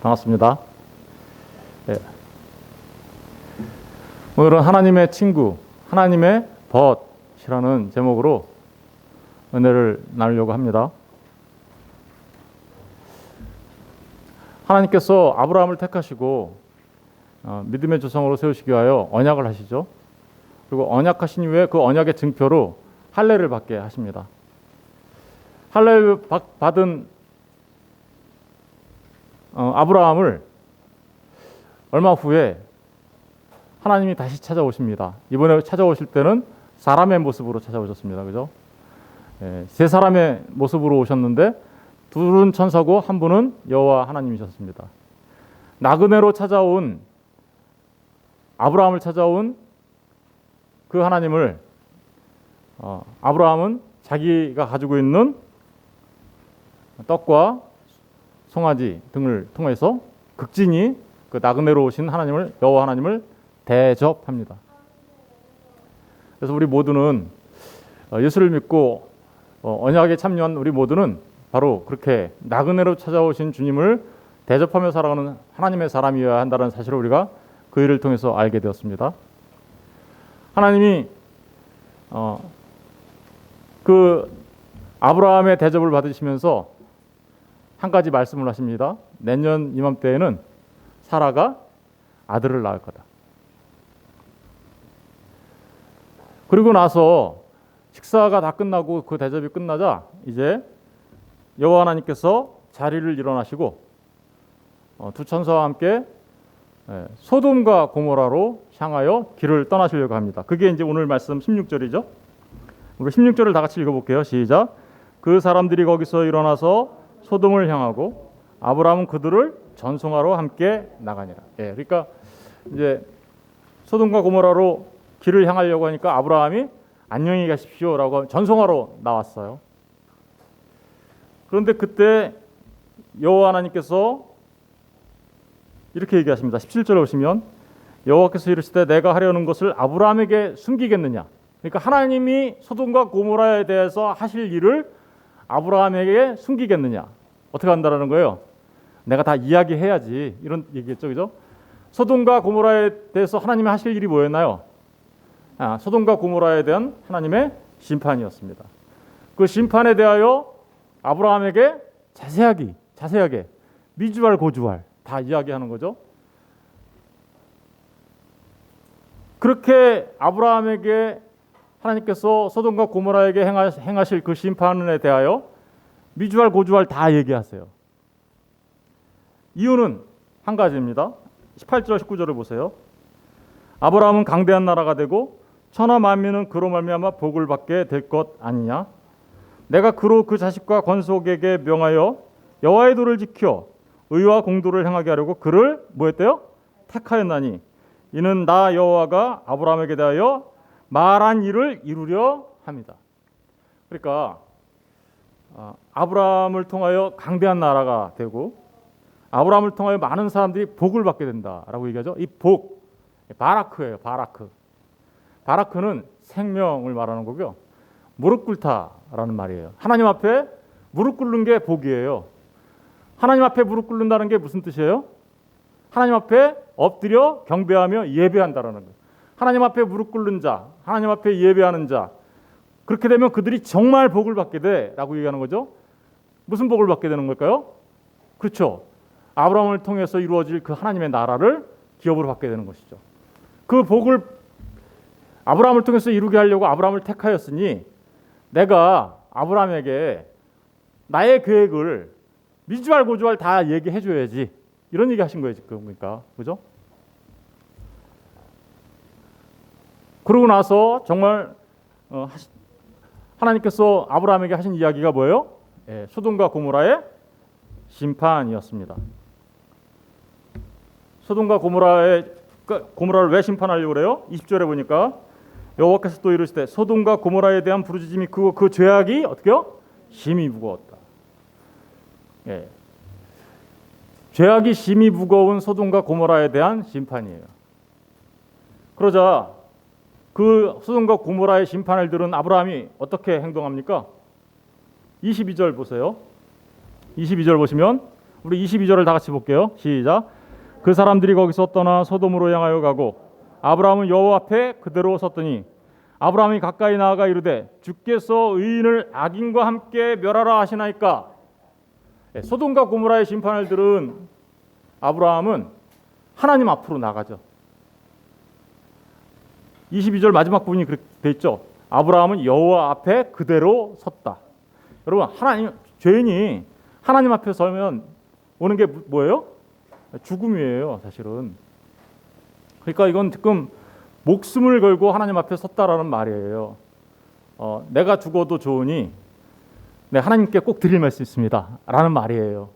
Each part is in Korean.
반갑습니다. 네. 오늘은 하나님의 친구, 하나님의 벗이라는 제목으로 은혜를 나누려고 합니다. 하나님께서 아브라함을 택하시고 믿음의 조상으로 세우시기 위하여 언약을 하시죠. 그리고 언약하신 이후에 그 언약의 증표로 할례를 받게 하십니다. 할례를 받은 아브라함을 얼마 후에 하나님이 다시 찾아오십니다. 이번에 찾아오실 때는 사람의 모습으로 찾아오셨습니다. 그죠? 세 사람의 모습으로 오셨는데 둘은 천사고 한 분은 여호와 하나님이셨습니다. 나그네로 찾아온 아브라함을 찾아온 그 하나님을 아브라함은 자기가 가지고 있는 떡과 송아지 등을 통해서 극진히 그 나그네로 오신 하나님을, 여호와 하나님을 대접합니다. 그래서 우리 모두는 예수를 믿고 언약에 참여한 우리 모두는 바로 그렇게 나그네로 찾아오신 주님을 대접하며 살아가는 하나님의 사람이어야 한다는 사실을 우리가 그 일을 통해서 알게 되었습니다. 하나님이 그 아브라함의 대접을 받으시면서 한 가지 말씀을 하십니다. 내년 이맘때에는 사라가 아들을 낳을 거다. 그리고 나서 식사가 다 끝나고 그 대접이 끝나자 이제 여호와 하나님께서 자리를 일어나시고 두 천사와 함께 소돔과 고모라로 향하여 길을 떠나시려고 합니다. 그게 이제 오늘 말씀 16절이죠. 우리 16절을 다 같이 읽어볼게요. 시작. 그 사람들이 거기서 일어나서 소돔을 향하고 아브라함은 그들을 전송하러 함께 나가니라. 그러니까 이제 소돔과 고모라로 길을 향하려고 하니까 아브라함이 안녕히 가십시오라고 전송하러 나왔어요. 그런데 그때 여호와 하나님께서 이렇게 얘기하십니다. 17절에 보시면 여호와께서 이르시되 내가 하려는 것을 아브라함에게 숨기겠느냐. 그러니까 하나님이 소돔과 고모라에 대해서 하실 일을 아브라함에게 숨기겠느냐. 어떻게 한다라는 거예요? 내가 다 이야기해야지. 이런 얘기겠죠. 그죠? 소돔과 고모라에 대해서 하나님이 하실 일이 뭐였나요? 소돔과 고모라에 대한 하나님의 심판이었습니다. 그 심판에 대하여 아브라함에게 자세하게 미주알 고주알 다 이야기하는 거죠. 그렇게 아브라함에게 하나님께서 소돔과 고모라에게 행하실 그 심판에 대하여 미주알 고주알 다 얘기하세요. 이유는 한 가지입니다. 18절 19절을 보세요. 아브라함은 강대한 나라가 되고 천하 만민은 그로 말미암아 복을 받게 될 것 아니냐. 내가 그로 그 자식과 권속에게 명하여 여호와의 도를 지켜 의와 공도를 행하게 하려고 그를 뭐했대요? 택하였나니 이는 나 여호와가 아브라함에게 대하여 말한 일을 이루려 합니다. 그러니까 아브라함을 통하여 강대한 나라가 되고 아브라함을 통하여 많은 사람들이 복을 받게 된다라고 얘기하죠. 이 복, 바라크예요. 바라크는 생명을 말하는 거고요. 무릎 꿇다라는 말이에요. 하나님 앞에 무릎 꿇는 게 복이에요. 하나님 앞에 무릎 꿇는다는 게 무슨 뜻이에요? 하나님 앞에 엎드려 경배하며 예배한다라는 거예요. 하나님 앞에 무릎 꿇는 자, 하나님 앞에 예배하는 자, 그렇게 되면 그들이 정말 복을 받게 돼라고 얘기하는 거죠. 무슨 복을 받게 되는 걸까요? 그렇죠. 아브라함을 통해서 이루어질 그 하나님의 나라를 기업으로 받게 되는 것이죠. 그 복을 아브라함을 통해서 이루게 하려고 아브라함을 택하였으니 내가 아브라함에게 나의 계획을 미주알 고주알 다 얘기해 줘야지. 이런 얘기 하신 거예요, 지금. 그러니까. 그죠? 그러고 나서 정말 하나님께서 아브라함에게 하신 이야기가 뭐예요? 소돔과 고모라의 심판이었습니다. 소돔과 고모라를 왜 심판하려고 그래요? 20절에 보니까 여호와께서 또 이르시되 소돔과 고모라에 대한 부르짖음이 그 죄악이 어떻게요? 심히 무거웠다. 죄악이 심히 무거운 소돔과 고모라에 대한 심판이에요. 그러자 그 소돔과 고모라의 심판을 들은 아브라함이 어떻게 행동합니까? 22절 보세요. 22절 보시면 우리 22절을 다 같이 볼게요. 시작. 그 사람들이 거기서 떠나 소돔으로 향하여 가고 아브라함은 여호와 앞에 그대로 섰더니 아브라함이 가까이 나아가 이르되 주께서 의인을 악인과 함께 멸하라 하시나이까. 소돔과 고모라의 심판을 들은 아브라함은 하나님 앞으로 나가죠. 22절 마지막 부분이 그렇게 돼 있죠. 아브라함은 여호와 앞에 그대로 섰다. 여러분, 하나님, 죄인이 하나님 앞에 서면 오는 게 뭐예요? 죽음이에요, 사실은. 그러니까 이건 지금 목숨을 걸고 하나님 앞에 섰다라는 말이에요. 내가 죽어도 좋으니 하나님께 꼭 드릴 말씀이 있습니다 라는 말이에요.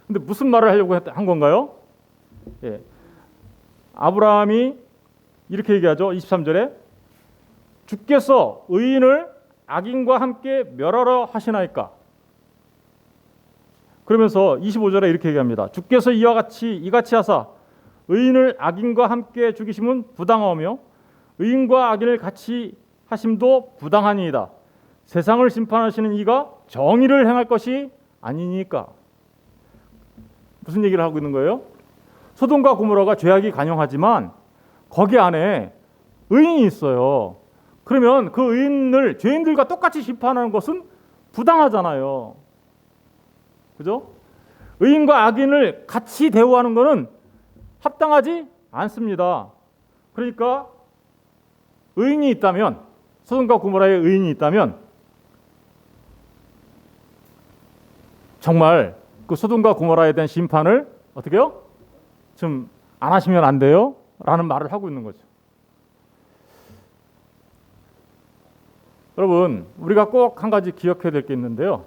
근데 무슨 말을 하려고 한 건가요? 아브라함이 이렇게 얘기하죠. 23절에 주께서 의인을 악인과 함께 멸하라 하시나이까. 그러면서 25절에 이렇게 얘기합니다. 주께서 이같이 하사 의인을 악인과 함께 죽이심은 부당하며 의인과 악인을 같이 하심도 부당하니이다. 세상을 심판하시는 이가 정의를 행할 것이 아니니까. 무슨 얘기를 하고 있는 거예요? 소돔과 고모라가 죄악이 간영하지만 거기 안에 의인이 있어요. 그러면 그 의인을 죄인들과 똑같이 심판하는 것은 부당하잖아요. 그죠? 의인과 악인을 같이 대우하는 것은 합당하지 않습니다. 그러니까 의인이 있다면, 소돔과 고모라의 의인이 있다면 정말 그 소돔과 고모라에 대한 심판을 어떻게 해요? 좀 안 하시면 안 돼요? 라는 말을 하고 있는 거죠. 여러분, 우리가 꼭 한 가지 기억해야 될 게 있는데요.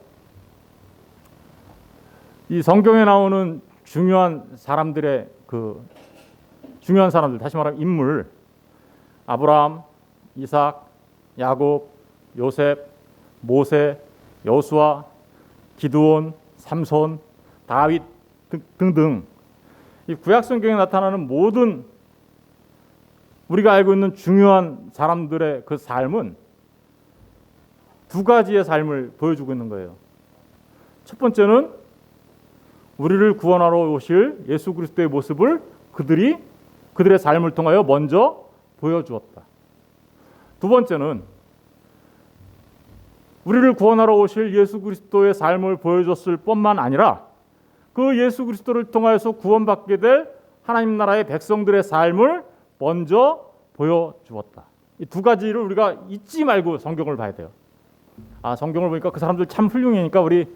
이 성경에 나오는 중요한 사람들, 다시 말하면 인물, 아브라함, 이삭, 야곱, 요셉, 모세, 여호수아, 기드온, 삼손, 다윗 등등, 이 구약 성경에 나타나는 모든 우리가 알고 있는 중요한 사람들의 그 삶은 두 가지의 삶을 보여주고 있는 거예요. 첫 번째는 우리를 구원하러 오실 예수 그리스도의 모습을 그들의 삶을 통하여 먼저 보여주었다. 두 번째는 우리를 구원하러 오실 예수 그리스도의 삶을 보여줬을 뿐만 아니라 그 예수 그리스도를 통하여서 구원받게 될 하나님 나라의 백성들의 삶을 먼저 보여주었다. 이 두 가지를 우리가 잊지 말고 성경을 봐야 돼요. 성경을 보니까 그 사람들 참 훌륭하니까 우리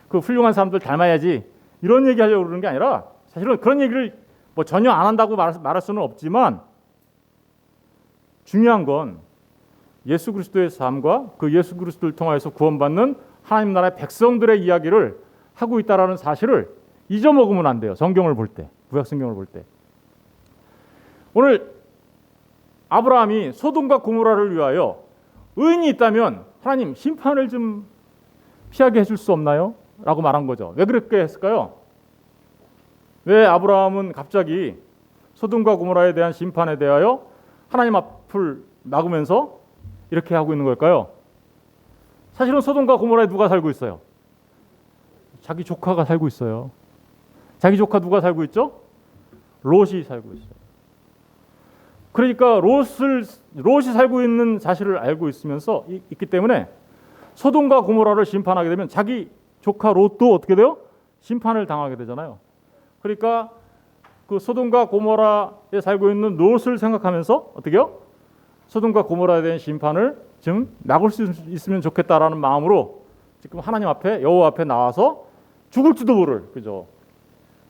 그 훌륭한 사람들 닮아야지, 이런 얘기하려고 그러는 게 아니라, 사실은 그런 얘기를 전혀 안 한다고 말할 수는 없지만 중요한 건 예수 그리스도의 삶과 그 예수 그리스도를 통하여서 구원받는 하나님 나라의 백성들의 이야기를 하고 있다라는 사실을 잊어먹으면 안 돼요. 성경을 볼 때, 구약 성경을 볼 때. 오늘 아브라함이 소돔과 고모라를 위하여 의인이 있다면 하나님 심판을 좀 피하게 해줄 수 없나요? 라고 말한 거죠. 왜 그렇게 했을까요? 왜 아브라함은 갑자기 소돔과 고모라에 대한 심판에 대하여 하나님 앞을 막으면서 이렇게 하고 있는 걸까요? 사실은 소돔과 고모라에 누가 살고 있어요? 자기 조카가 살고 있어요. 자기 조카 누가 살고 있죠? 롯이 살고 있어요. 그러니까 롯이 살고 있는 사실을 알고 있기 때문에 소돔과 고모라를 심판하게 되면 자기 조카 롯도 어떻게 돼요? 심판을 당하게 되잖아요. 그러니까 그 소돔과 고모라에 살고 있는 롯을 생각하면서 어떻게 해요? 소돔과 고모라에 대한 심판을 좀 막을 수 있으면 좋겠다라는 마음으로 지금 하나님 앞에, 여호와 앞에 나와서 죽을지도 모를, 그죠?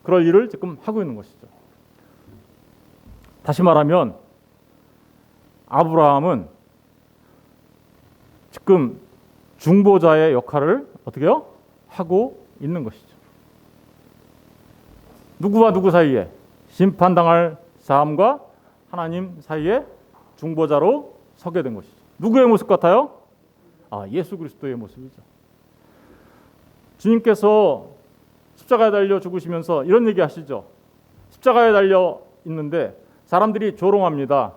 그럴 일을 지금 하고 있는 것이죠. 다시 말하면 아브라함은 지금 중보자의 역할을 어떻게 해요? 하고 있는 것이죠. 누구와 누구 사이에? 심판당할 사람과 하나님 사이에 중보자로 서게 된 것이죠. 누구의 모습 같아요? 예수 그리스도의 모습이죠. 주님께서 십자가에 달려 죽으시면서 이런 얘기 하시죠. 십자가에 달려 있는데 사람들이 조롱합니다.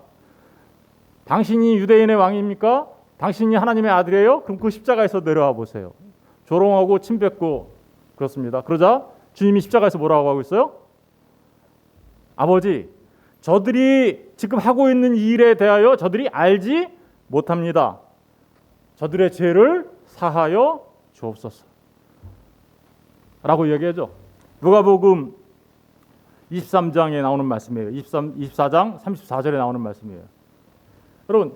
당신이 유대인의 왕입니까? 당신이 하나님의 아들이에요? 그럼 그 십자가에서 내려와 보세요. 조롱하고 침뱉고 그렇습니다. 그러자 주님이 십자가에서 뭐라고 하고 있어요? 아버지, 저들이 지금 하고 있는 일에 대하여 저들이 알지 못합니다. 저들의 죄를 사하여 주옵소서. 라고 이야기하죠. 누가복음 23장에 나오는 말씀이에요. 24장 34절에 나오는 말씀이에요. 여러분,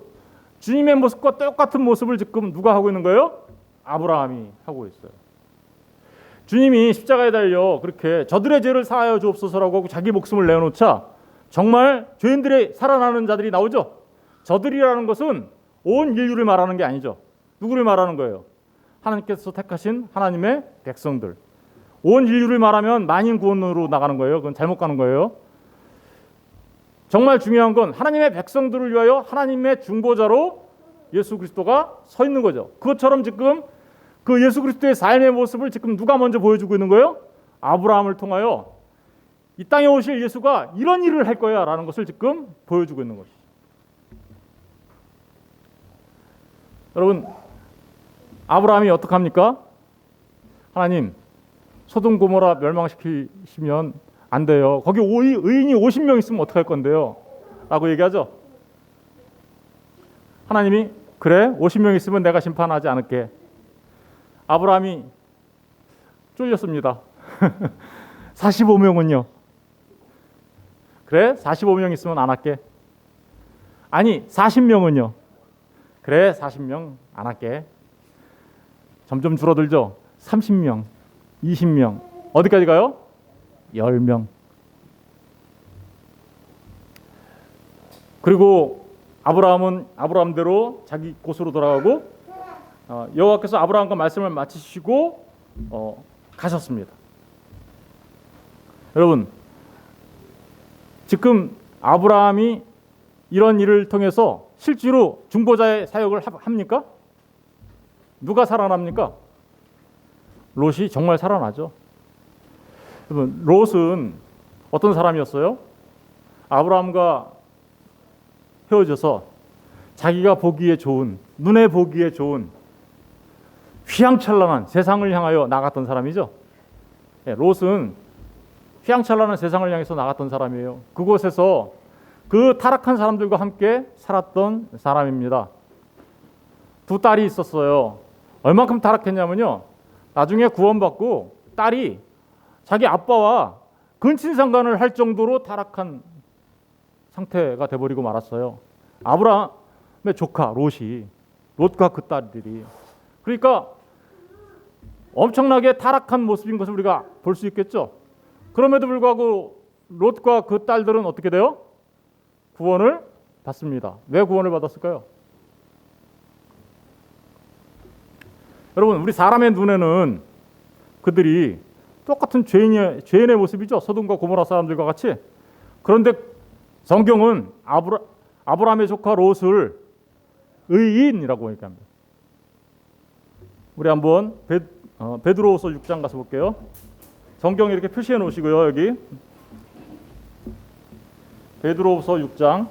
주님의 모습과 똑같은 모습을 지금 누가 하고 있는 거예요? 아브라함이 하고 있어요. 주님이 십자가에 달려 그렇게 저들의 죄를 사하여 주옵소서라고 하고 자기 목숨을 내어놓자 정말 죄인들의 살아나는 자들이 나오죠. 저들이라는 것은 온 인류를 말하는 게 아니죠. 누구를 말하는 거예요? 하나님께서 택하신 하나님의 백성들. 온 인류를 말하면 만인 구원으로 나가는 거예요. 그건 잘못 가는 거예요. 정말 중요한 건 하나님의 백성들을 위하여 하나님의 중보자로 예수 그리스도가 서 있는 거죠. 그것처럼 지금 그 예수 그리스도의 삶의 모습을 지금 누가 먼저 보여주고 있는 거예요? 아브라함을 통하여 이 땅에 오실 예수가 이런 일을 할 거야 라는 것을 지금 보여주고 있는 것이죠. 여러분, 아브라함이 어떻게 합니까? 하나님, 소돔 고모라 멸망시키시면 안 돼요. 거기 의인이 50명 있으면 어떡할 건데요? 라고 얘기하죠. 하나님이 그래, 50명 있으면 내가 심판하지 않을게. 아브라함이 쫄렸습니다. 45명은요? 그래, 45명 있으면 안 할게. 아니, 40명은요? 그래, 40명 안 할게. 점점 줄어들죠. 30명, 20명, 어디까지 가요? 10명. 그리고 아브라함은 아브라함대로 자기 곳으로 돌아가고 여호와께서 아브라함과 말씀을 마치시고 가셨습니다. 여러분, 지금 아브라함이 이런 일을 통해서 실제로 중보자의 사역을 합니까? 누가 살아납니까? 롯이 정말 살아나죠. 여러분, 롯은 어떤 사람이었어요? 아브라함과 헤어져서 자기가 보기에 좋은, 눈에 보기에 좋은 휘황찬란한 세상을 향하여 나갔던 사람이죠. 롯은 휘황찬란한 세상을 향해서 나갔던 사람이에요. 그곳에서 그 타락한 사람들과 함께 살았던 사람입니다. 두 딸이 있었어요. 얼만큼 타락했냐면요, 나중에 구원받고 딸이 자기 아빠와 근친상간을 할 정도로 타락한 상태가 돼버리고 말았어요. 아브라함의 조카 롯이, 롯과 그 딸들이. 그러니까 엄청나게 타락한 모습인 것을 우리가 볼 수 있겠죠. 그럼에도 불구하고 롯과 그 딸들은 어떻게 돼요? 구원을 받습니다. 왜 구원을 받았을까요? 여러분, 우리 사람의 눈에는 그들이 똑같은 죄인의 모습이죠. 소돔과 고모라 사람들과 같이. 그런데 성경은 아브라함의 조카 롯을 의인이라고 얘기합니다. 우리 한번 베드로후서 6장 가서 볼게요. 성경에 이렇게 표시해 놓으시고요. 여기 베드로후서 6장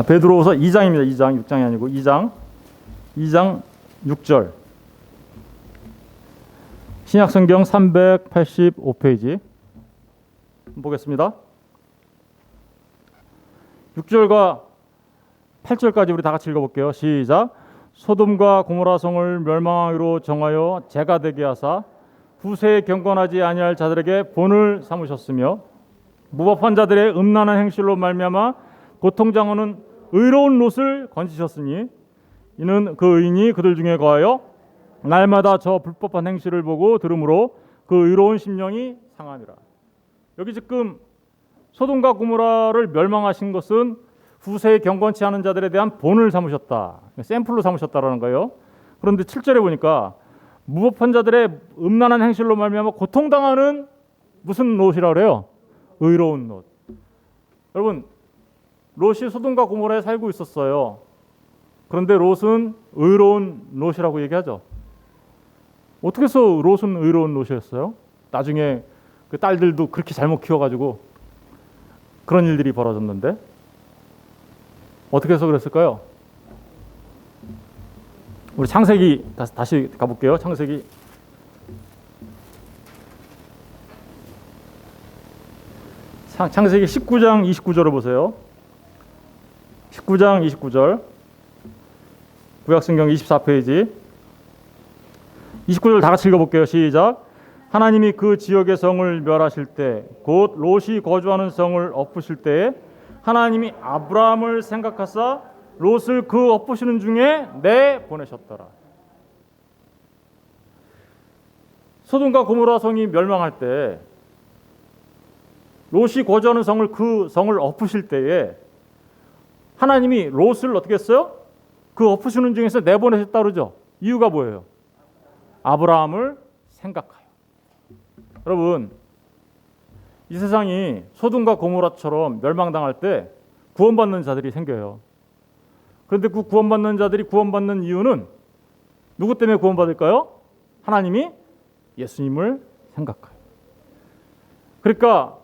베드로후서 2장입니다. 2장 6장이 아니고 2장 6절. 신약성경 385페이지 보겠습니다. 6절과 8절까지 우리 다 같이 읽어볼게요. 시작. 소돔과 고모라 성을 멸망하기로 정하여 죄가 되게 하사 후세에 경건하지 아니할 자들에게 본을 삼으셨으며 무법한 자들의 음란한 행실로 말미암아 고통당하는 의로운 롯을 건지셨으니 이는 그 의인이 그들 중에 거하여 날마다 저 불법한 행실을 보고 들으므로 그 의로운 심령이 상하니라. 여기 지금 소돔과 고모라를 멸망하신 것은 후세에 경건치 않은 자들에 대한 본을 삼으셨다. 샘플로 삼으셨다라는 거예요. 그런데 7절에 보니까 무법한 자들의 음란한 행실로 말미암아 고통당하는 무슨 롯이라고 그래요? 의로운 롯. 여러분, 롯이 소돔과 고모라에 살고 있었어요. 그런데 롯은 의로운 롯이라고 얘기하죠. 어떻게 해서 롯은 의로운 롯이었어요? 나중에 그 딸들도 그렇게 잘못 키워가지고 그런 일들이 벌어졌는데 어떻게 해서 그랬을까요? 우리 창세기 다시 가볼게요. 창세기 19장 29절을 보세요. 19장 29절 구약성경 24페이지 29절 다 같이 읽어볼게요. 시작. 하나님이 그 지역의 성을 멸하실 때 곧 롯이 거주하는 성을 엎으실 때에 하나님이 아브라함을 생각하사 롯을 그 엎으시는 중에 내보내셨더라. 소돔과 고모라 성이 멸망할 때 롯이 거주하는 성을 그 성을 엎으실 때에 하나님이 롯을 어떻게 했어요? 그 엎으시는 중에서 내보내셨다 그러죠. 이유가 뭐예요? 아브라함을 생각하여. 여러분, 이 세상이 소돔과 고모라처럼 멸망당할 때 구원받는 자들이 생겨요. 그런데 그 구원받는 자들이 구원받는 이유는 누구 때문에 구원받을까요? 하나님이 예수님을 생각하여. 그러니까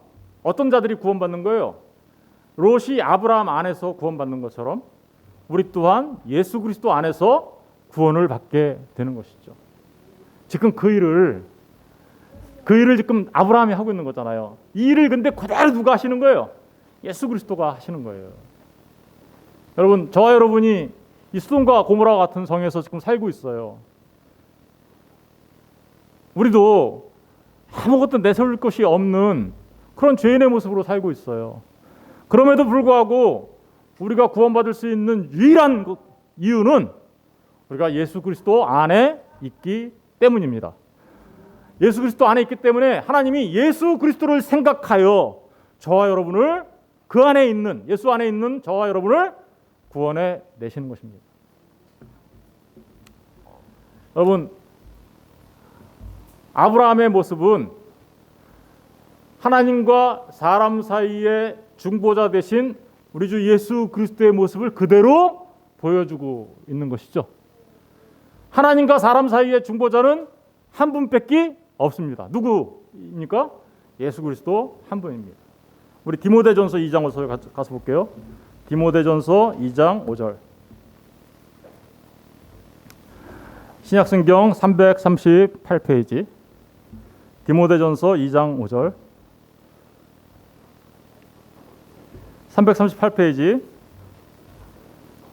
어떤 자들이 구원받는 거예요? 롯이 아브라함 안에서 구원받는 것처럼 우리 또한 예수 그리스도 안에서 구원을 받게 되는 것이죠. 지금 그 일을 지금 아브라함이 하고 있는 거잖아요. 이 일을 근데 그대로 누가 하시는 거예요? 예수 그리스도가 하시는 거예요. 여러분, 저와 여러분이 이 소돔과 고모라 같은 성에서 지금 살고 있어요. 우리도 아무것도 내세울 것이 없는 그런 죄인의 모습으로 살고 있어요. 그럼에도 불구하고 우리가 구원받을 수 있는 유일한 이유는 우리가 예수 그리스도 안에 있기 때문입니다. 예수 그리스도 안에 있기 때문에 하나님이 예수 그리스도를 생각하여 저와 여러분을 그 안에 있는 예수 안에 있는 저와 여러분을 구원해 내시는 것입니다. 여러분, 아브라함의 모습은 하나님과 사람 사이의 중보자 되신 우리 주 예수 그리스도의 모습을 그대로 보여주고 있는 것이죠. 하나님과 사람 사이의 중보자는 한 분밖에 없습니다. 누구입니까? 예수 그리스도 한 분입니다. 우리 디모데전서 2장 5절 가서 볼게요. 디모데전서 2장 5절. 신약성경 338페이지. 디모데전서 2장 5절. 338페이지.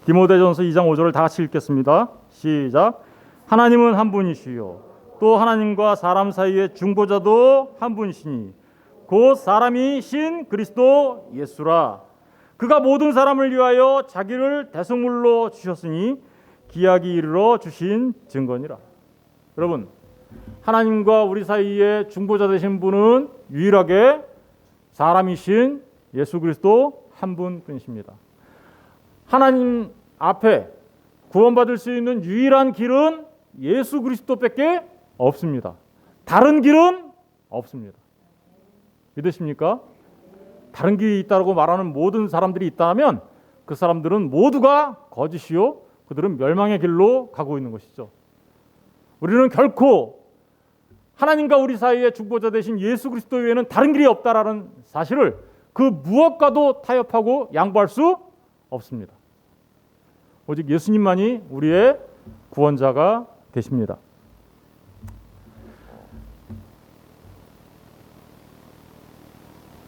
디모데전서 2장 5절을 다 같이 읽겠습니다. 시작. 하나님은 한 분이시요 또 하나님과 사람 사이의 중보자도 한 분이시니 곧 사람이신 그리스도 예수라. 그가 모든 사람을 위하여 자기를 대속물로 주셨으니 기약이 이르러 주신 증거니라. 여러분, 하나님과 우리 사이에 중보자 되신 분은 유일하게 사람이신 예수 그리스도 한 분뿐이십니다. 하나님 앞에 구원받을 수 있는 유일한 길은 예수 그리스도밖에 없습니다. 다른 길은 없습니다. 믿으십니까? 다른 길이 있다고 말하는 모든 사람들이 있다면 그 사람들은 모두가 거짓이요 그들은 멸망의 길로 가고 있는 것이죠. 우리는 결코 하나님과 우리 사이에 중보자 되신 예수 그리스도 외에는 다른 길이 없다라는 사실을 그 무엇과도 타협하고 양보할 수 없습니다. 오직 예수님만이 우리의 구원자가 되십니다.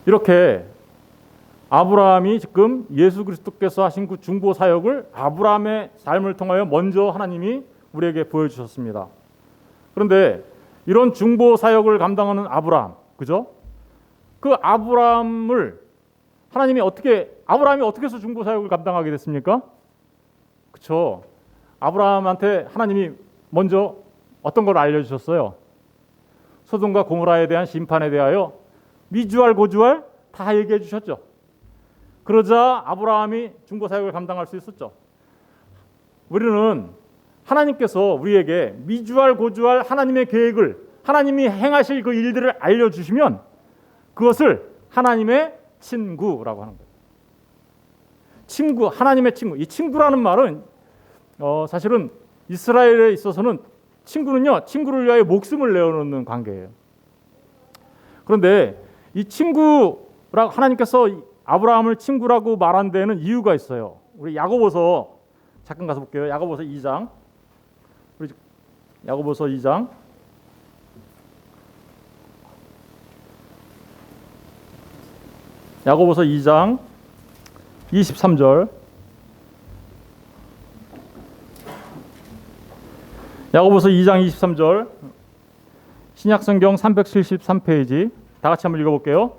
이렇게 아브라함이 지금 예수 그리스도께서 하신 그 중보 사역을 아브라함의 삶을 통하여 먼저 하나님이 우리에게 보여주셨습니다. 그런데 이런 중보 사역을 감당하는 아브라함, 그죠? 그 아브라함이 어떻게 해서 중보 사역을 감당하게 됐습니까? 그렇죠. 아브라함한테 하나님이 먼저 어떤 걸 알려주셨어요? 소돔과 고모라에 대한 심판에 대하여 미주알 고주알 다 얘기해 주셨죠. 그러자 아브라함이 중보 사역을 감당할 수 있었죠. 우리는 하나님께서 우리에게 미주알 고주알 하나님의 계획을 하나님이 행하실 그 일들을 알려주시면 그것을 하나님의 친구라고 하는 거예요. 친구, 하나님의 친구. 이 친구라는 말은 사실은 이스라엘에 있어서는 친구는요, 친구를 위하여 목숨을 내어놓는 관계예요. 그런데 이 친구라고 하나님께서 아브라함을 친구라고 말한 데는 이유가 있어요. 우리 야고보서 잠깐 가서 볼게요. 야고보서 2장 야고보서 2장 야고보서 2장 23절 야고보서 2장 23절 신약성경 373페이지 다 같이 한번 읽어볼게요.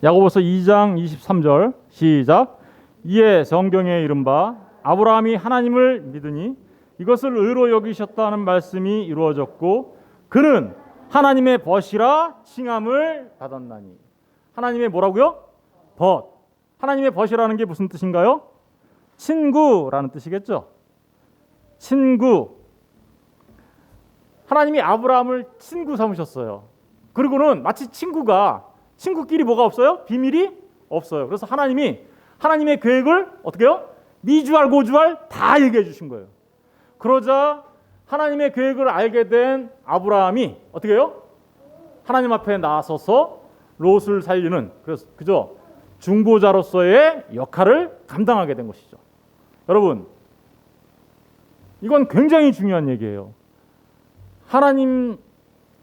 야고보서 2장 23절 시작. 이에 성경에 이른바 아브라함이 하나님을 믿으니 이것을 의로 여기셨다는 말씀이 이루어졌고 그는 하나님의 벗이라 칭함을 받았나니. 하나님의 뭐라고요? 벗. 하나님의 벗이라는 게 무슨 뜻인가요? 친구라는 뜻이겠죠. 친구. 하나님이 아브라함을 친구 삼으셨어요. 그리고는 마치 친구끼리 뭐가 없어요? 비밀이 없어요. 그래서 하나님이 하나님의 계획을 어떻게 해요? 미주알 고주알 다 얘기해 주신 거예요. 그러자 하나님의 계획을 알게 된 아브라함이 어떻게 해요? 하나님 앞에 나서서 롯을 살리는 그래서 그죠? 중보자로서의 역할을 감당하게 된 것이죠. 여러분, 이건 굉장히 중요한 얘기예요. 하나님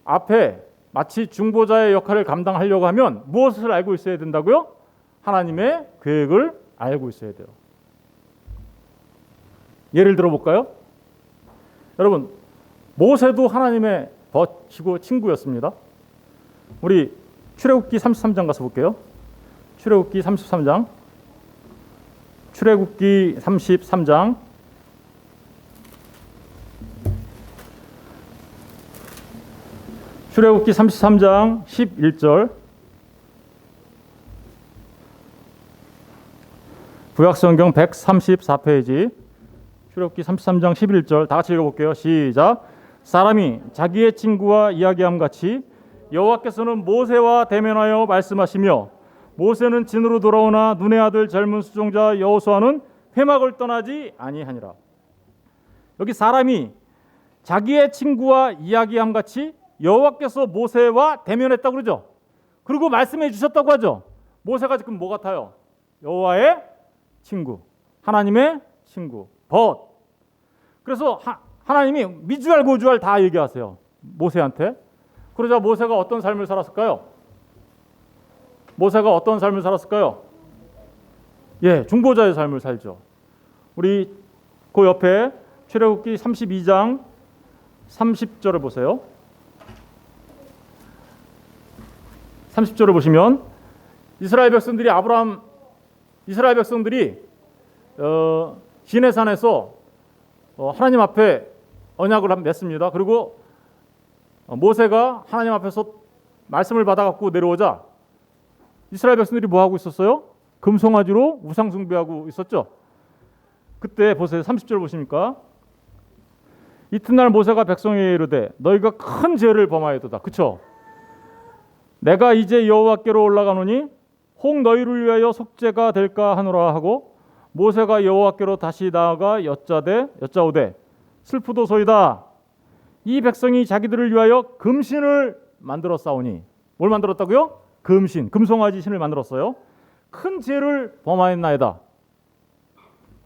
앞에 마치 중보자의 역할을 감당하려고 하면 무엇을 알고 있어야 된다고요? 하나님의 계획을 알고 있어야 돼요. 예를 들어 볼까요? 여러분, 모세도 하나님의 벗이고 친구였습니다. 우리 출애굽기 33장 가서 볼게요. 출애굽기 33장 출애굽기 33장 출애굽기 33장 11절 구약성경 134페이지 출애굽기 33장 11절 다 같이 읽어볼게요. 시작. 사람이 자기의 친구와 이야기함 같이 여호와께서는 모세와 대면하여 말씀하시며 모세는 진으로 돌아오나 눈의 아들 젊은 수종자 여호수아는 회막을 떠나지 아니하니라. 여기 사람이 자기의 친구와 이야기함 같이 여호와께서 모세와 대면했다고 그러죠. 그리고 말씀해 주셨다고 하죠. 모세가 지금 뭐 같아요? 여호와의 친구, 하나님의 친구, 벗. 그래서 하나님이 미주알 고주알 다 얘기하세요. 모세한테. 그러자 모세가 어떤 삶을 살았을까요? 모세가 어떤 삶을 살았을까요? 예, 중보자의 삶을 살죠. 우리 그 옆에 출애굽기 32장 30절을 보세요. 30절을 보시면 이스라엘 백성들이 시내산에서 하나님 앞에 언약을 맺습니다. 그리고 모세가 하나님 앞에서 말씀을 받아갖고 내려오자 이스라엘 백성들이 뭐 하고 있었어요? 금송아지로 우상 숭배하고 있었죠. 그때 보세요. 30절 보십니까? 이튿날 모세가 백성에게 이르되 너희가 큰 죄를 범하였도다. 그렇죠? 내가 이제 여호와께로 올라가노니 혹 너희를 위하여 속죄가 될까 하노라 하고 모세가 여호와께로 다시 나아가 여짜오되 슬프도소이다. 이 백성이 자기들을 위하여 금신을 만들어 싸우니. 뭘 만들었다고요? 금신, 금송아지 신을 만들었어요. 큰 죄를 범하였나이다.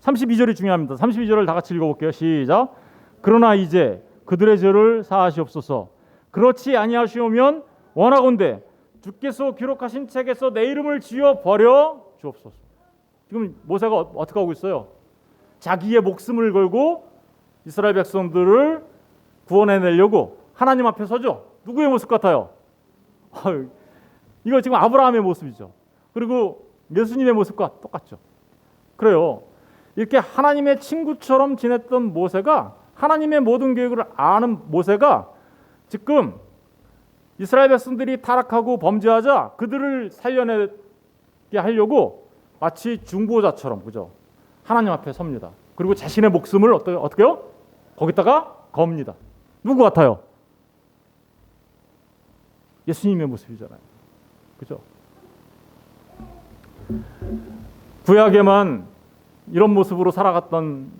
32절이 중요합니다. 32절을 다 같이 읽어볼게요. 시작. 그러나 이제 그들의 죄를 사하시옵소서. 그렇지 아니하시오면 원하건대 주께서 기록하신 책에서 내 이름을 지워 버려 주옵소서. 지금 모세가 어떻게 하고 있어요? 자기의 목숨을 걸고 이스라엘 백성들을 구원해내려고 하나님 앞에 서죠. 누구의 모습 같아요? 이거 지금 아브라함의 모습이죠. 그리고 예수님의 모습과 똑같죠. 그래요. 이렇게 하나님의 친구처럼 지냈던 모세가 하나님의 모든 계획을 아는 모세가 지금 이스라엘 백성들이 타락하고 범죄하자 그들을 살려내게 하려고 마치 중보자처럼 그죠? 하나님 앞에 섭니다. 그리고 자신의 목숨을 어떻게요? 거기다가 겁니다. 누구 같아요? 예수님의 모습이잖아요. 그죠? 구약에만 이런 모습으로 살아갔던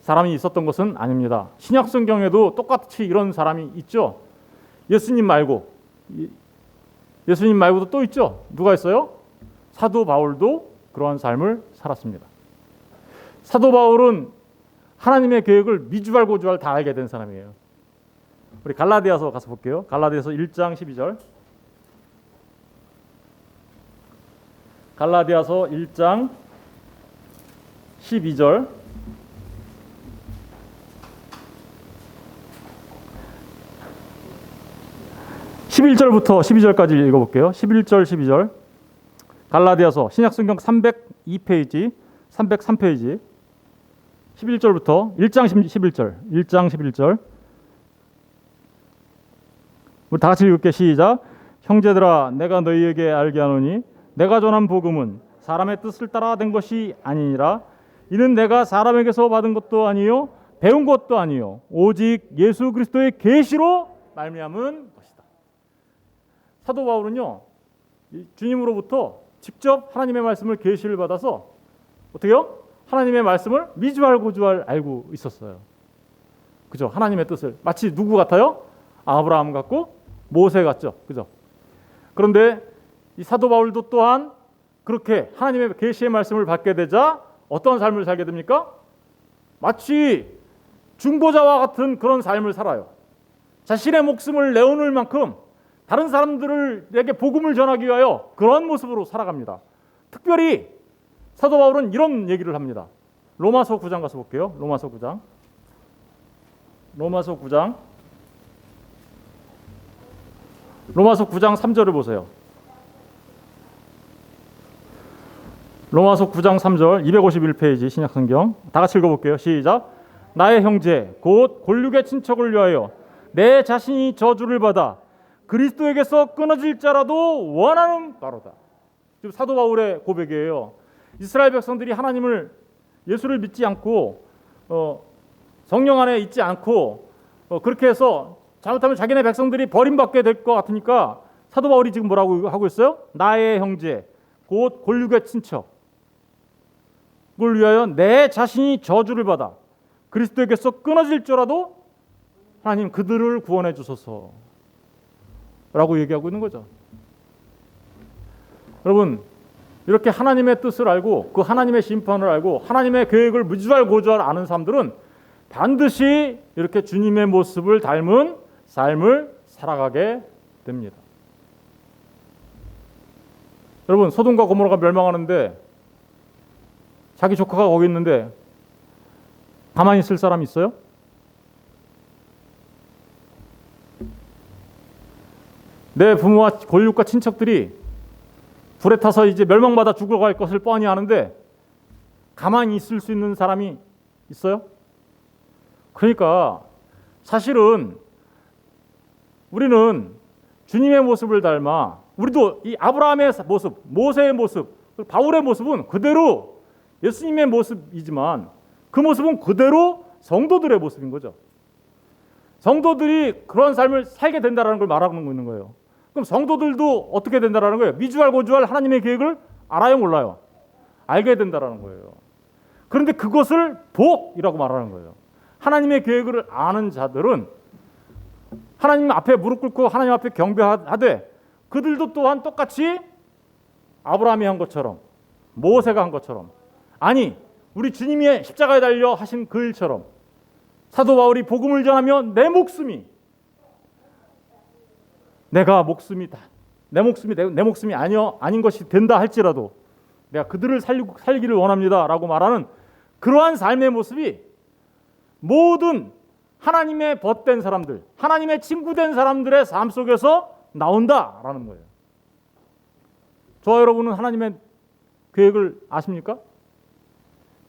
사람이 있었던 것은 아닙니다. 신약 성경에도 똑같이 이런 사람이 있죠. 예수님 말고도 또 있죠. 누가 있어요? 사도 바울도 그러한 삶을 살았습니다. 사도 바울은 하나님의 계획을 미주알고주알 다 알게 된 사람이에요. 우리 갈라디아서 가서 볼게요. 갈라디아서 1장 12절. 갈라디아서 1장 12절. 11절부터 12절까지 읽어볼게요. 11절, 12절. 갈라디아서 신약성경 302페이지, 303페이지. 11절부터 1장 11절. 1장 11절. 우리 다 같이 읽을게. 시작. 형제들아, 내가 너희에게 알게 하노니 내가 전한 복음은 사람의 뜻을 따라 된 것이 아니니라. 이는 내가 사람에게서 받은 것도 아니요 배운 것도 아니요 오직 예수 그리스도의 계시로 말미암은 것이다. 사도 바울은요, 주님으로부터 직접 하나님의 말씀을 계시를 받아서 어떻게요? 하나님의 말씀을 미주알고주알 알고 있었어요. 그죠? 하나님의 뜻을 마치 누구 같아요? 아브라함 같고 모세 같죠. 그죠? 그런데 이 사도 바울도 또한 그렇게 하나님의 계시의 말씀을 받게 되자 어떤 삶을 살게 됩니까? 마치 중보자와 같은 그런 삶을 살아요. 자신의 목숨을 내어놓을 만큼 다른 사람들에게 복음을 전하기 위하여 그런 모습으로 살아갑니다. 특별히 사도 바울은 이런 얘기를 합니다. 로마서 9장 가서 볼게요. 로마서 9장. 로마서 9장 3절을 보세요. 로마서 9장 3절 251페이지 신약성경. 다 같이 읽어볼게요. 시작. 나의 형제 곧 골육의 친척을 위하여 내 자신이 저주를 받아 그리스도에게서 끊어질 자라도 원하는 바로다. 지금 사도 바울의 고백이에요. 이스라엘 백성들이 하나님을 예수를 믿지 않고 성령 안에 있지 않고 그렇게 해서 잘못하면 자기네 백성들이 버림받게 될 것 같으니까 사도 바울이 지금 뭐라고 하고 있어요? 나의 형제 곧 골육의 친척 그걸 위하여 내 자신이 저주를 받아 그리스도에게서 끊어질 줄라도 하나님 그들을 구원해 주소서 라고 얘기하고 있는 거죠. 여러분, 이렇게 하나님의 뜻을 알고 그 하나님의 심판을 알고 하나님의 계획을 무주알고주알 아는 사람들은 반드시 이렇게 주님의 모습을 닮은 삶을 살아가게 됩니다. 여러분, 소돔과 고모라가 멸망하는데 자기 조카가 거기 있는데 가만히 있을 사람이 있어요? 내 부모와 골육과 친척들이 불에 타서 이제 멸망받아 죽어갈 것을 뻔히 아는데 가만히 있을 수 있는 사람이 있어요? 그러니까 사실은 우리는 주님의 모습을 닮아 우리도 이 아브라함의 모습, 모세의 모습, 바울의 모습은 그대로 예수님의 모습이지만 그 모습은 그대로 성도들의 모습인 거죠. 성도들이 그런 삶을 살게 된다는 걸 말하고 있는 거예요. 그럼 성도들도 어떻게 된다는 거예요? 미주알고주알 하나님의 계획을 알아요, 몰라요? 알게 된다는 거예요. 그런데 그것을 복이라고 말하는 거예요. 하나님의 계획을 아는 자들은 하나님 앞에 무릎 꿇고 하나님 앞에 경배하되 그들도 또한 똑같이 아브라함이 한 것처럼 모세가 한 것처럼 아니 우리 주님이 십자가에 달려 하신 그 일처럼 사도 바울이 복음을 전하면 내 목숨이 내 목숨이 아닌 것이 된다 할지라도 내가 그들을 살기를 원합니다라고 말하는 그러한 삶의 모습이 모든 하나님의 벗된 사람들, 하나님의 친구된 사람들의 삶 속에서 나온다라는 거예요. 저와 여러분은 하나님의 계획을 아십니까?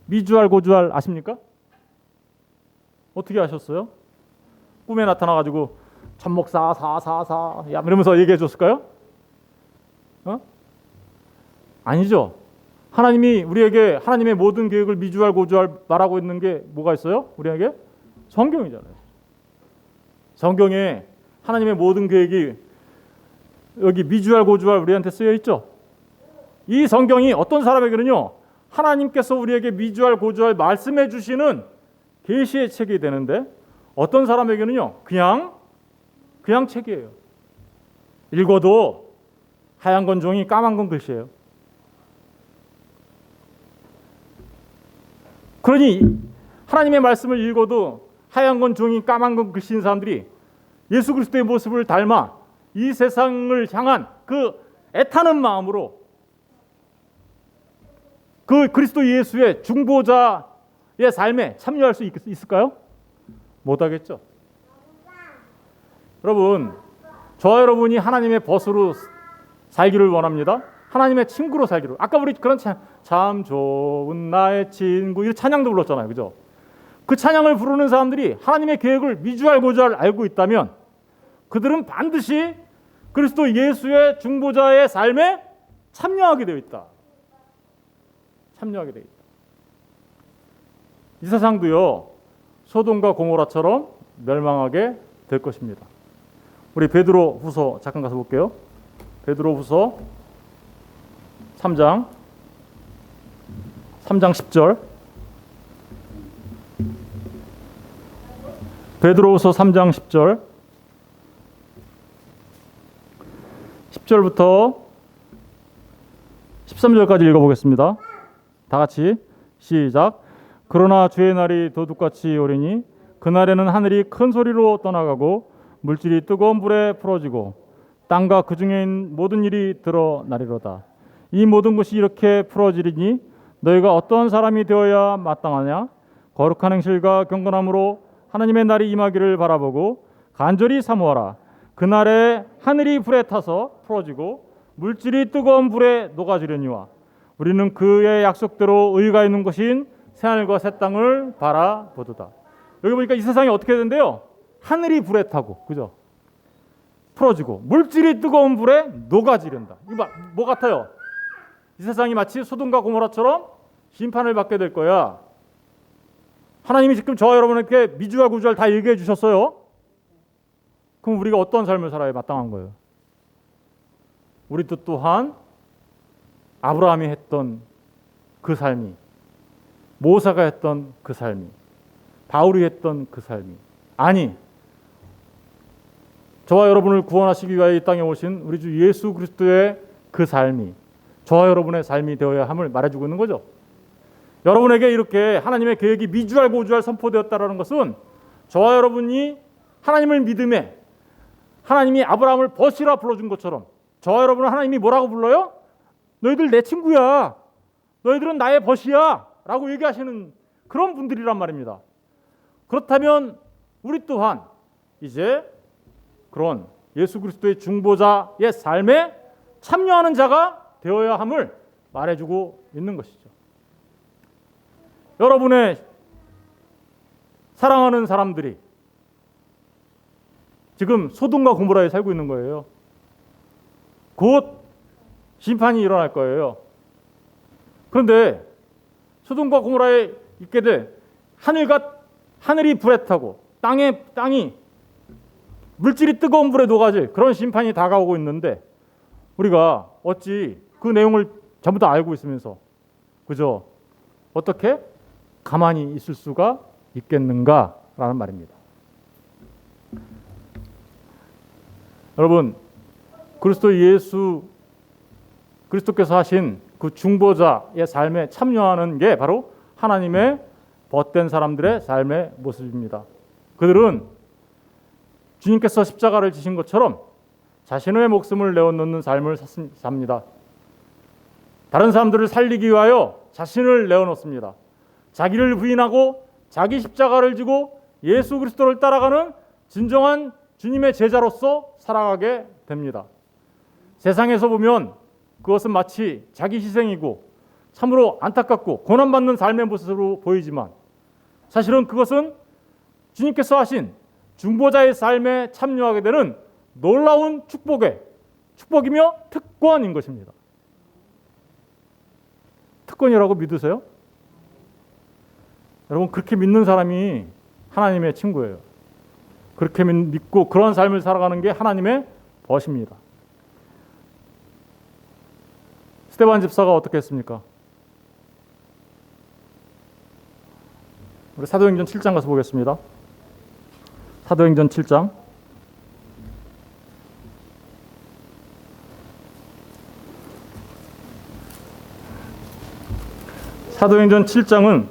미주알고주알 아십니까? 어떻게 아셨어요? 꿈에 나타나가지고 천목사 사사사 이러면서 얘기해 줬을까요? 아니죠. 하나님이 우리에게 하나님의 모든 계획을 미주알고주알 말하고 있는 게 뭐가 있어요? 우리에게? 성경이잖아요. 성경에 하나님의 모든 계획이 여기 미주알고주알 우리한테 쓰여 있죠. 이 성경이 어떤 사람에게는요, 하나님께서 우리에게 미주알고주알 말씀해 주시는 계시의 책이 되는데 어떤 사람에게는요, 그냥 책이에요. 읽어도 하얀 건 종이 까만 건 글씨예요. 그러니 하나님의 말씀을 읽어도 하얀 건 종이 까만 건 글씨인 사람들이 예수 그리스도의 모습을 닮아 이 세상을 향한 그 애타는 마음으로 그 그리스도 예수의 중보자의 삶에 참여할 수 있을까요? 못하겠죠. 여러분, 저와 여러분이 하나님의 벗으로 살기를 원합니다. 하나님의 친구로 살기를. 아까 우리 그런 참 좋은 나의 친구 이 찬양도 불렀잖아요, 그죠? 그 찬양을 부르는 사람들이 하나님의 계획을 미주알고주알 알고 있다면 그들은 반드시 그리스도 예수의 중보자의 삶에 참여하게 되어 있다. 참여하게 되어 있다. 이 세상도요, 소돔과 고모라처럼 멸망하게 될 것입니다. 우리 베드로후서 잠깐 가서 볼게요. 베드로후서 3장 10절. 베드로후서 3장 10절. 10절부터 13절까지 읽어보겠습니다. 다 같이 시작. 그러나 주의 날이 도둑같이 오리니 그날에는 하늘이 큰 소리로 떠나가고 물질이 뜨거운 불에 풀어지고 땅과 그 중에 있는 모든 일이 드러나리로다. 이 모든 것이 이렇게 풀어지리니 너희가 어떤 사람이 되어야 마땅하냐? 거룩한 행실과 경건함으로 하나님의 날이 임하기를 바라보고 간절히 사모하라. 그날에 하늘이 불에 타서 풀어지고 물질이 뜨거운 불에 녹아지려니와 우리는 그의 약속대로 의가 있는 곳인 새하늘과 새 땅을 바라보도다. 여기 보니까 이 세상이 어떻게 되는데요? 하늘이 불에 타고, 그죠? 풀어지고 물질이 뜨거운 불에 녹아지른다. 이거 뭐 같아요? 이 세상이 마치 소돔과 고모라처럼 심판을 받게 될 거야. 하나님이 지금 저와 여러분에게 미주알 구주알 다 얘기해 주셨어요. 그럼 우리가 어떤 삶을 살아야 마땅한 거예요? 우리도 또한 아브라함이 했던 그 삶이, 모세가 했던 그 삶이, 바울이 했던 그 삶이, 아니 저와 여러분을 구원하시기 위하여 이 땅에 오신 우리 주 예수 그리스도의 그 삶이 저와 여러분의 삶이 되어야 함을 말해주고 있는 거죠. 여러분에게 이렇게 하나님의 계획이 미주알 고주알 선포되었다는 것은 저와 여러분이 하나님을 믿음에 하나님이 아브라함을 벗이라 불러준 것처럼 저와 여러분은 하나님이 뭐라고 불러요? 너희들 내 친구야. 너희들은 나의 벗이야. 라고 얘기하시는 그런 분들이란 말입니다. 그렇다면 우리 또한 이제 그런 예수 그리스도의 중보자의 삶에 참여하는 자가 되어야 함을 말해주고 있는 것이죠. 여러분의 사랑하는 사람들이 지금 소돔과 고모라에 살고 있는 거예요. 곧 심판이 일어날 거예요. 그런데 소돔과 고모라에 있게 될 하늘이 불에 타고 땅이 물질이 뜨거운 불에 녹아질 그런 심판이 다가오고 있는데 우리가 어찌 그 내용을 전부 다 알고 있으면서 그죠? 어떻게 가만히 있을 수가 있겠는가라는 말입니다. 여러분, 그리스도께서 하신 그 중보자의 삶에 참여하는 게 바로 하나님의 벗된 사람들의 삶의 모습입니다. 그들은 주님께서 십자가를 지신 것처럼 자신의 목숨을 내어놓는 삶을 삽니다. 다른 사람들을 살리기 위하여 자신을 내어놓습니다. 자기를 부인하고 자기 십자가를 지고 예수 그리스도를 따라가는 진정한 주님의 제자로서 살아가게 됩니다. 세상에서 보면 그것은 마치 자기 희생이고 참으로 안타깝고 고난받는 삶의 모습으로 보이지만 사실은 그것은 주님께서 하신 중보자의 삶에 참여하게 되는 놀라운 축복이며 특권인 것입니다. 특권이라고 믿으세요? 여러분, 그렇게 믿는 사람이 하나님의 친구예요. 그렇게 믿고 그런 삶을 살아가는 게 하나님의 벗입니다. 스데반 집사가 어떻게 했습니까? 우리 사도행전 7장 가서 보겠습니다. 사도행전 7장. 사도행전 7장은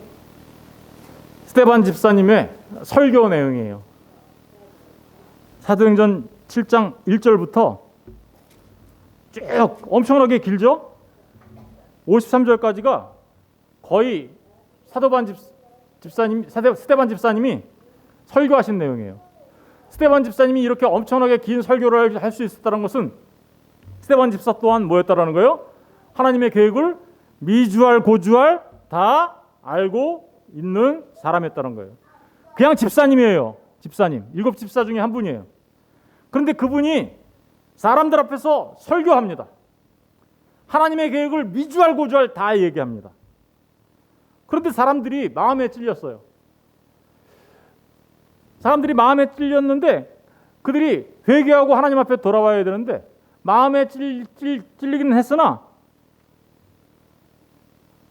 스데반 집사님의 설교 내용이에요. 사도행전 7장 1절부터 쭉 엄청나게 길죠? 53절까지가 거의 스데반 집사님이 설교하신 내용이에요. 스데반 집사님이 이렇게 엄청나게 긴 설교를 할 수 있었다는 것은 스데반 집사 또한 뭐였다라는 거예요? 하나님의 계획을 미주알 고주알 다 알고 있는 사람이었다는 거예요. 그냥 집사님이에요. 집사님. 7 집사 중에 한 분이에요. 그런데 그분이 사람들 앞에서 설교합니다. 하나님의 계획을 미주알 고주알 다 얘기합니다. 그런데 사람들이 마음에 찔렸어요. 사람들이 마음에 찔렸는데 그들이 회개하고 하나님 앞에 돌아와야 되는데 마음에 찔리기는 했으나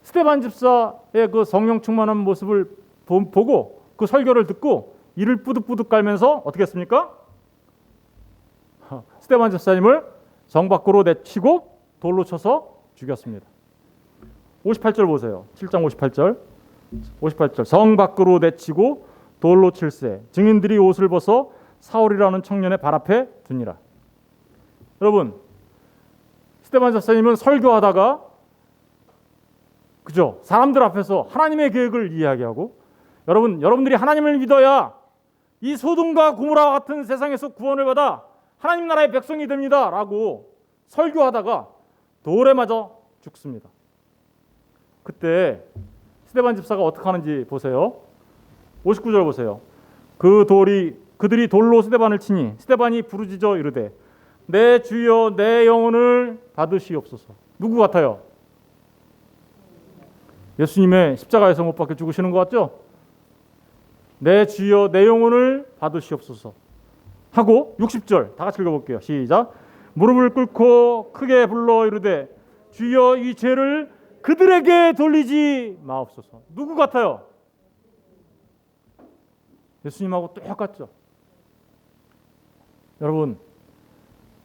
스데반 집사의 그 성령 충만한 모습을 보고 그 설교를 듣고 이를 뿌득뿌득 깔면서 어떻게 했습니까? 스데반 집사님을 성 밖으로 내치고 돌로 쳐서 죽였습니다. 58절 보세요. 7장 58절. 58절. 성 밖으로 내치고 돌로 칠세. 증인들이 옷을 벗어 사울이라는 청년의 발 앞에 두니라. 여러분, 스데반 집사님은 설교하다가 그죠? 사람들 앞에서 하나님의 계획을 이야기하고 여러분들이 하나님을 믿어야 이 소돔과 고모라와 같은 세상에서 구원을 받아 하나님 나라의 백성이 됩니다 라고 설교하다가 돌에 맞아 죽습니다. 그때 스데반 집사가 어떻게 하는지 보세요. 59절 보세요. 그들이 돌로 스데반을 치니 스데반이 부르짖어 이르되 내 주여 내 영혼을 받으시옵소서. 누구 같아요? 예수님의 십자가에서 못 박혀 죽으시는 것 같죠? 내 주여 내 영혼을 받으시옵소서 하고 60절 다 같이 읽어볼게요. 시작. 무릎을 꿇고 크게 불러 이르되 주여 이 죄를 그들에게 돌리지 마옵소서. 누구 같아요? 예수님하고 똑같죠. 여러분,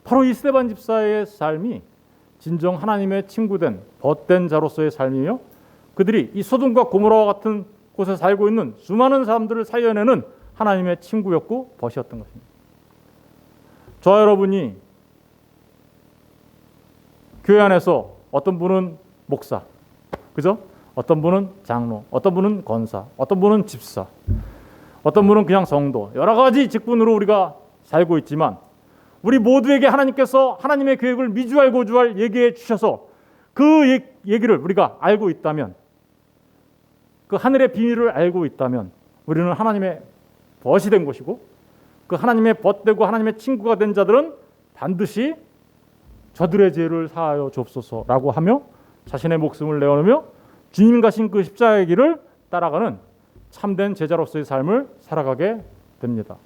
바로 이 스데반 집사의 삶이 진정 하나님의 친구된 벗된 자로서의 삶이며 그들이 이 소돔과 고모라와 같은 곳에 살고 있는 수많은 사람들을 살려내는 하나님의 친구였고 벗이었던 것입니다. 저와 여러분이 교회 안에서 어떤 분은 목사, 그죠? 어떤 분은 장로, 어떤 분은 권사, 어떤 분은 집사, 어떤 분은 그냥 성도, 여러 가지 직분으로 우리가 살고 있지만 우리 모두에게 하나님께서 하나님의 계획을 미주알 고주알 얘기해 주셔서 그 얘기를 우리가 알고 있다면, 그 하늘의 비밀을 알고 있다면 우리는 하나님의 벗이 된 것이고 그 하나님의 벗되고 하나님의 친구가 된 자들은 반드시 저들의 죄를 사하여 주옵소서라고 하며 자신의 목숨을 내어놓으며 주님 가신 그 십자가의 길을 따라가는 참된 제자로서의 삶을 살아가게 됩니다.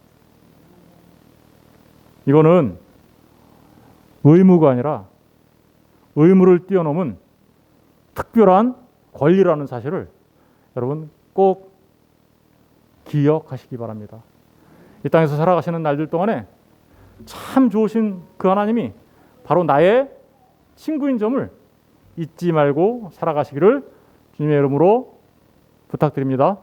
이거는 의무가 아니라 의무를 뛰어넘은 특별한 권리라는 사실을 여러분 꼭 기억하시기 바랍니다. 이 땅에서 살아가시는 날들 동안에 참 좋으신 그 하나님이 바로 나의 친구인 점을 잊지 말고 살아가시기를 주님의 이름으로 부탁드립니다.